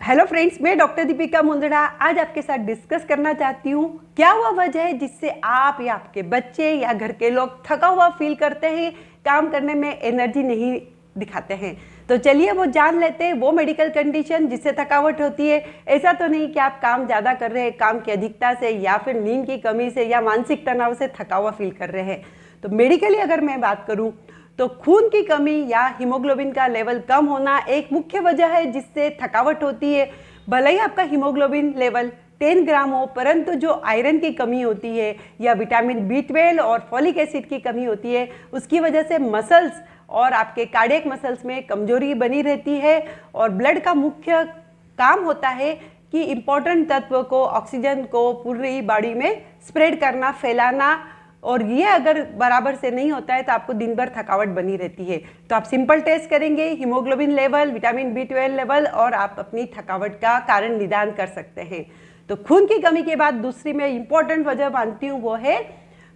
Hello friends, मैं doctor Deepika Mundra आज आपके साथ डिस्कस करना चाहती हूँ क्या हुआ वजह है जिससे आप या आपके बच्चे या घर के लोग थका हुआ फील करते हैं, काम करने में एनर्जी नहीं दिखाते हैं। तो चलिए वो जान लेते हैं वो मेडिकल कंडीशन जिससे थकावट होती है। ऐसा तो नहीं कि आप काम ज़्यादा कर रहे हैं, काम की अधिकता से या फिर नींद की कमी से या मानसिक तनाव से थका हुआ फील कर रहे हैं। तो मेडिकली अगर मैं बात करूँ तो खून की कमी या हीमोग्लोबिन का लेवल कम होना एक मुख्य वजह है जिससे थकावट होती है। भले ही आपका हीमोग्लोबिन लेवल 10 ग्राम हो, परंतु जो आयरन की कमी होती है या विटामिन B12 और फॉलिक एसिड की कमी होती है, उसकी वजह से मसल्स और आपके कार्डियक मसल्स में कमजोरी बनी रहती है। और ब्लड का मुख्य काम होता है कि इम्पोर्टेंट तत्व को, ऑक्सीजन को पूरी बॉडी में स्प्रेड करना, फैलाना, और ये अगर बराबर से नहीं होता है तो आपको दिन भर थकावट बनी रहती है। तो आप सिंपल टेस्ट करेंगे haemoglobin level, vitamin B12 level, और आप अपनी थकावट का कारण निदान कर सकते हैं। तो खून की कमी के बाद दूसरी मैं इंपॉर्टेंट वजह मानती हूँ वो है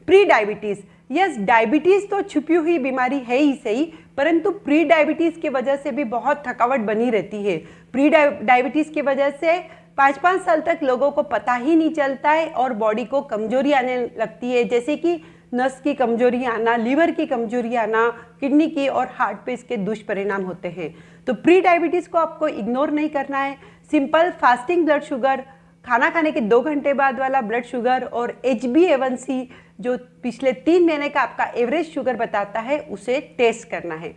प्री डायबिटीज़। यस, डायबिटीज़ तो छुपी हुई बीमारी है ही सही, परंतु प्री डायबिटीज़ की वजह से भी बहुत थकावट बनी रहती है। प्री डायबिटीज़ की वजह से 5-5 साल तक लोगों को पता ही नहीं चलता है और बॉडी को कमजोरी आने लगती है, जैसे कि नस की कमजोरी आना, लीवर की कमजोरी आना, किडनी की और हार्ट पे इसके दुष्परिणाम होते हैं। तो प्री डायबिटीज़ को आपको इग्नोर नहीं करना है। सिंपल फास्टिंग ब्लड शुगर, खाना खाने के 2 घंटे बाद वाला ब्लड शुगर और HbA1c जो पिछले 3 महीने का आपका एवरेज शुगर बताता है, उसे टेस्ट करना है।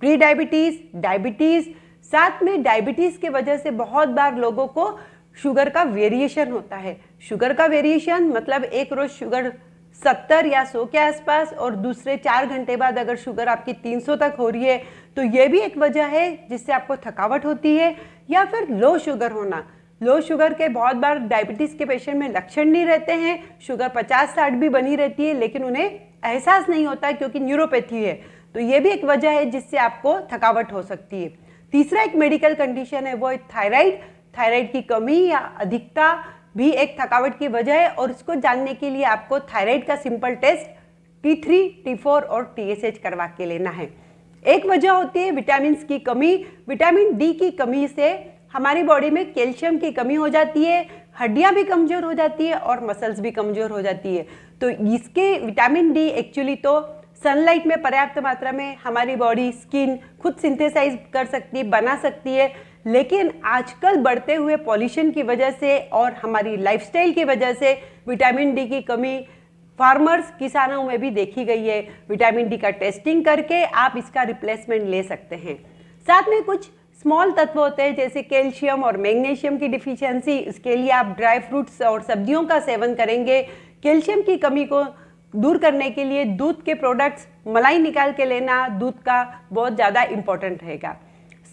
प्री डायबिटीज़, डायबिटीज़, साथ में डायबिटीज़ के वजह से बहुत बार लोगों को शुगर का वेरिएशन होता है। शुगर का वेरिएशन मतलब एक रोज शुगर 70 या 100 के आसपास और दूसरे 4 घंटे बाद अगर शुगर आपकी 300 तक हो रही है, तो ये भी एक वजह है जिससे आपको थकावट होती है। या फिर लो शुगर होना, लो शुगर के बहुत बार डायबिटीज़ के पेशेंट में लक्षण नहीं रहते हैं, शुगर 50-60 भी बनी रहती है, लेकिन उन्हें एहसास नहीं होता क्योंकि न्यूरोपैथी है। तो ये भी एक वजह है जिससे आपको थकावट हो सकती है। तीसरा एक मेडिकल कंडीशन है वो है थायराइड। थायराइड की कमी या अधिकता भी एक थकावट की वजह है, और इसको जानने के लिए आपको थायराइड का सिंपल टेस्ट T3, T4 और TSH करवा के लेना है। एक वजह होती है विटामिन की कमी। विटामिन D की कमी से हमारी बॉडी में कैल्शियम की कमी हो जाती है, हड्डियां भी कमजोर हो जाती है और मसल्स भी कमजोर हो जाती है। तो इसके विटामिन D एक्चुअली तो सनलाइट में पर्याप्त मात्रा में हमारी बॉडी, स्किन खुद सिंथेसाइज कर सकती है, बना सकती है, लेकिन आजकल बढ़ते हुए पॉल्यूशन की वजह से और हमारी लाइफस्टाइल की वजह से विटामिन D की कमी फार्मर्स, किसानों में भी देखी गई है। विटामिन D का टेस्टिंग करके आप इसका रिप्लेसमेंट ले सकते हैं। साथ में कुछ स्मॉल तत्व होते हैं जैसे कैल्शियम और मैग्नीशियम की डिफिशियंसी, इसके लिए आप ड्राई फ्रूट्स और सब्जियों का सेवन करेंगे। कैल्शियम की कमी को दूर करने के लिए दूध के प्रोडक्ट्स, मलाई निकाल के लेना दूध का बहुत ज़्यादा इम्पोर्टेंट रहेगा।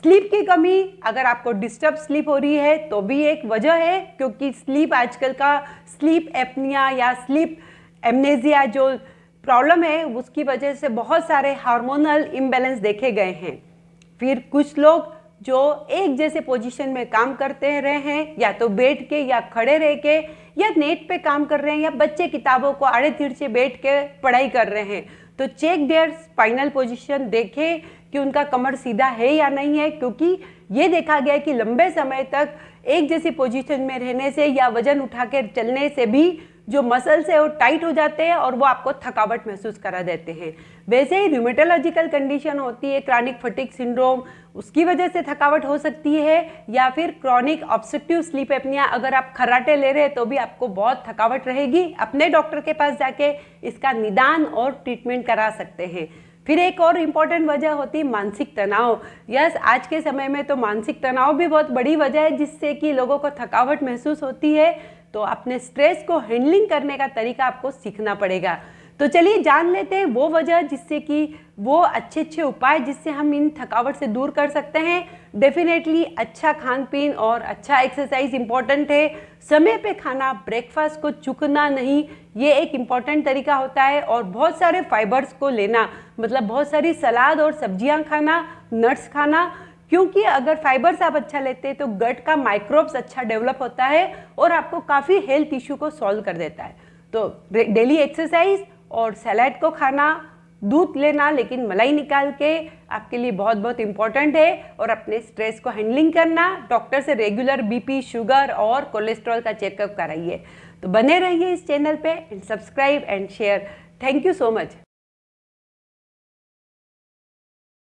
स्लीप की कमी, अगर आपको डिस्टर्ब स्लीप हो रही है तो भी एक वजह है, क्योंकि स्लीप आजकल का स्लीप एपनिया या स्लीप एमनेजिया जो प्रॉब्लम है उसकी वजह से बहुत सारे हार्मोनल इम्बैलेंस देखे गए हैं। फिर कुछ लोग जो एक जैसे पोजीशन में काम करते रहे हैं, या तो बैठ के या खड़े रह के या नेट पे काम कर रहे हैं, या बच्चे किताबों को आड़े तिरछे बैठ के पढ़ाई कर रहे हैं, तो चेक देयर स्पाइनल पोजीशन, देखें कि उनका कमर सीधा है या नहीं है, क्योंकि ये देखा गया है कि लंबे समय तक एक जैसी पोजीशन में रहने से या वजन उठा कर चलने से भी जो मसल्स है वो टाइट हो जाते हैं और वो आपको थकावट महसूस करा देते हैं। वैसे ही रूमेटोलॉजिकल कंडीशन होती है, क्रॉनिक फटीग सिंड्रोम, उसकी वजह से थकावट हो सकती है, या फिर क्रॉनिक ऑब्स्ट्रक्टिव स्लीप एपनिया, अगर आप खर्राटे ले रहे हैं तो भी आपको बहुत थकावट रहेगी। अपने डॉक्टर के पास जाके इसका निदान और ट्रीटमेंट करा सकते हैं। फिर एक और इम्पॉर्टेंट वजह होती है मानसिक तनाव। यस, आज के समय में तो मानसिक तनाव भी बहुत बड़ी वजह है जिससे कि लोगों को थकावट महसूस होती है। तो अपने स्ट्रेस को हैंडलिंग करने का तरीका आपको सीखना पड़ेगा। तो चलिए जान लेते हैं वो वजह जिससे कि वो अच्छे उपाय जिससे हम इन थकावट से दूर कर सकते हैं। डेफिनेटली अच्छा खान पीन और अच्छा एक्सरसाइज इम्पॉर्टेंट है। समय पे खाना, ब्रेकफास्ट को चूकना नहीं, ये एक इम्पॉर्टेंट तरीका होता है। और बहुत सारे फाइबर्स को लेना, मतलब बहुत सारी सलाद और सब्जियां खाना, नट्स खाना, क्योंकि अगर फाइबर्स आप अच्छा लेते हैं तो गट का माइक्रोब्स अच्छा डेवलप होता है और आपको काफ़ी हेल्थ इशू को सॉल्व कर देता है। तो डेली एक्सरसाइज और सलाद को खाना, दूध लेना, लेकिन मलाई निकाल के आपके लिए बहुत बहुत इम्पॉर्टेंट है। और अपने स्ट्रेस को हैंडलिंग करना, डॉक्टर से रेगुलर बीपी, शुगर और कोलेस्ट्रॉल का चेकअप कराइए। तो बने रहिए इस चैनल पे and subscribe and share. Thank you so much.